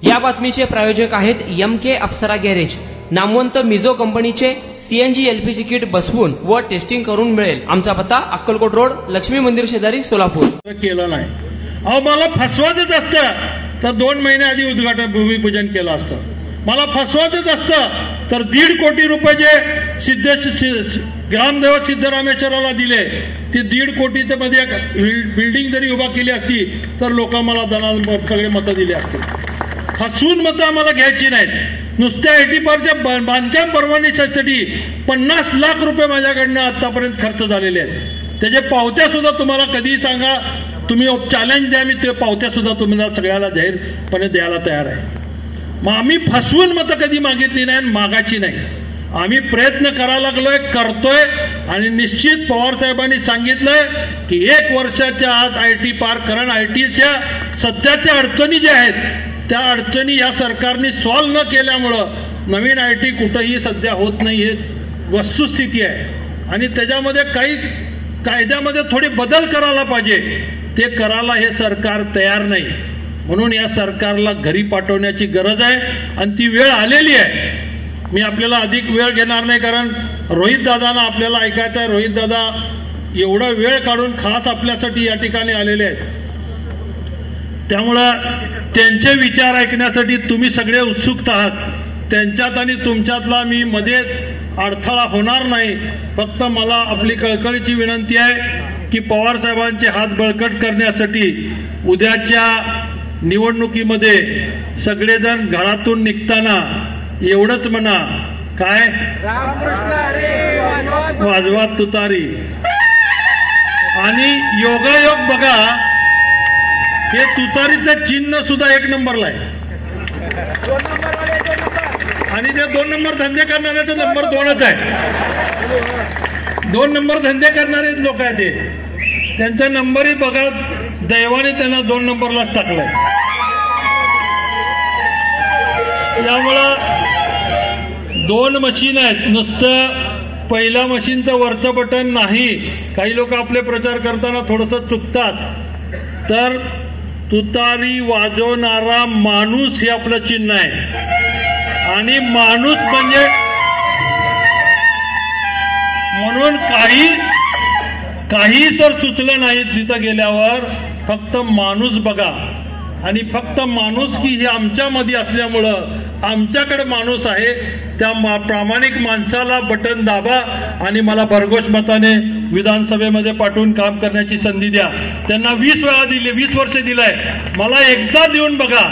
या बातमीचे प्रायोजक आहेत MK अप्सरा गॅरेज. नामवंत मिझो कंपनीचे CNG LPG किट बसवून व टेस्टिंग करून मिळेल. आमचा पत्ता अक्कलकोट रोड, लक्ष्मी मंदिर शेजारी, सोलापूर. केलं नाही. अहो मला फसवायचंच असतं तर 2 महिने आधी उद्घाटन भूमिपूजन केलं असतं. मला फसवायचंच असतं तर 1.5 कोटी रुपये जे ग्रामदैवत सिद्धरामेश्वराला दिले ते 1.5 कोटीच्या मध्ये बिल्डिंग जरी उभा केली असती तर लोक मला सगळे मतं दिली असते. फसवून मतं आम्हाला घ्यायची नाहीत. नुसत्या 80 पारच्या बांधकाम परवानगीसाठी 50 लाख रुपये माझ्याकडनं आतापर्यंत खर्च झालेले आहेत. त्याचे पावत्या सुद्धा तुम्हाला कधी सांगा, तुम्ही चॅलेंज द्या, मी ते पावत्या सुद्धा तुम्हाला सगळ्याला जाहीरपणे द्यायला तयार आहे. मग आम्ही फसवून मतं कधी मागितली नाही आणि मागायची नाही. आम्ही प्रयत्न करायला लागलोय, करतोय आणि निश्चित पवार साहेबांनी सांगितलंय की 1 वर्षाच्या आत IT पार्क, कारण ITच्या सध्याच्या अडचणी ज्या आहेत त्या अडचणी या सरकारने सॉल्व्ह न केल्यामुळं नवीन IT कुठंही सध्या होत नाही, हे वस्तुस्थिती आहे. आणि त्याच्यामध्ये काही कायद्यामध्ये थोडे बदल करायला पाहिजे, ते करायला हे सरकार तयार नाही. म्हणून या सरकारला घरी पाठवण्याची गरज आहे आणि ती वेळ आलेली आहे. मी आपल्याला अधिक वेळ घेणार नाही, कारण रोहित दादांना आपल्याला ऐकायचं आहे. रोहित दादा एवढा वेळ काढून खास आपल्यासाठी या ठिकाणी आलेले आहेत. त्यामुळं त्यांचे विचार ऐकण्यासाठी तुम्ही सगळे उत्सुक आहात. त्यांच्यात आणि तुमच्यातला मी मध्ये अडथळा होणार नाही. फक्त मला आपली कळकळीची विनंती आहे की पवार साहेबांचे हात बळकट करण्यासाठी उद्याच्या निवडणुकीमध्ये सगळेजण घरातून निघताना एवढंच म्हणा, काय वाजवा तुतारी. आणि योगायोग बघा, हे तुतारीचं चिन्ह सुद्धा 1 नंबरला आहे. आणि ते 2 नंबर धंदे करणाऱ्याचा नंबर 2च आहे. 2 नंबर धंदे करणारे लोक आहेत ते, त्यांचा नंबरही बघा, दैवाने त्यांना 2 नंबरलाच टाकलाय. त्यामुळं 2 मशीन आहेत. नुसतं पहिल्या मशीनचं वरचं बटन नाही. काही लोक आपले प्रचार करताना थोडंसं चुकतात. तर तुतारी वाजवणारा माणूस हे आपलं चिन्ह आहे. आणि माणूस म्हणजे म्हणून काही सर सुचलं नाही तिथं गेल्यावर. फक्त माणूस बघा. आणि फक्त माणूस की हे आमच्यामध्ये असल्यामुळं आमच्याकडे माणूस आहे. त्या प्रामाणिक माणसाला बटन दाबा आणि मला भरघोष मताने विधानसभेमध्ये पाठवून काम करण्याची संधी द्या. त्यांना 20 वेळा दिली, 20 वर्ष दिलाय. मला एकदा देऊन बघा,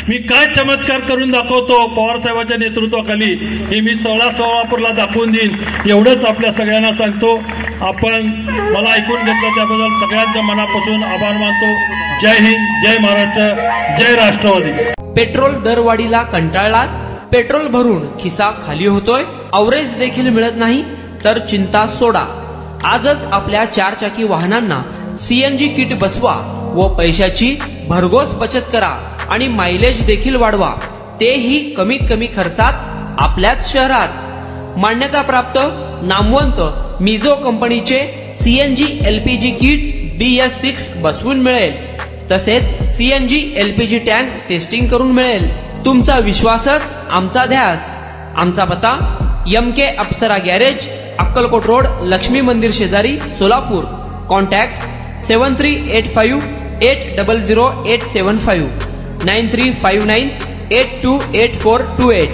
मी काय चमत्कार करून दाखवतो पवार साहेबांच्या नेतृत्वाखाली, हे मी सोलापूरला दाखवून देईन. एवढंच आपल्या सगळ्यांना सांगतो. आपण मला ऐकून घेतलं त्याबद्दल सगळ्यांच्या मनापासून आभार मानतो. जय हिंद, जय महाराष्ट्र, जय राष्ट्रवादी. पेट्रोल दरवाढीला कंटाळलात? पेट्रोल भरून खिसा खाली होतोय? अवरेज देखील मिळत नाही? तर चिंता सोडा. आजच आपल्या 4 चाकी वाहनांना CNG किट बसवा व पैशाची भरघोस बचत करा आणि मायलेज देखील वाढवा, तेही कमीत कमी खर्चात आपल्याच शहरात. मान्यता प्राप्त नामवंत मिझो कंपनीचे CNG LPG किट BS6 बसवून मिळेल. तसेच CNG LPG टँक टेस्टिंग करून मिळेल. तुमचा विश्वासच आमचा ध्यास. आमचा पत्ता MK अप्सरा गॅरेज, अक्कलकोट रोड, लक्ष्मी मंदिर शेजारी, सोलापूर. कॉन्टॅक्ट 7385800875 9359828428.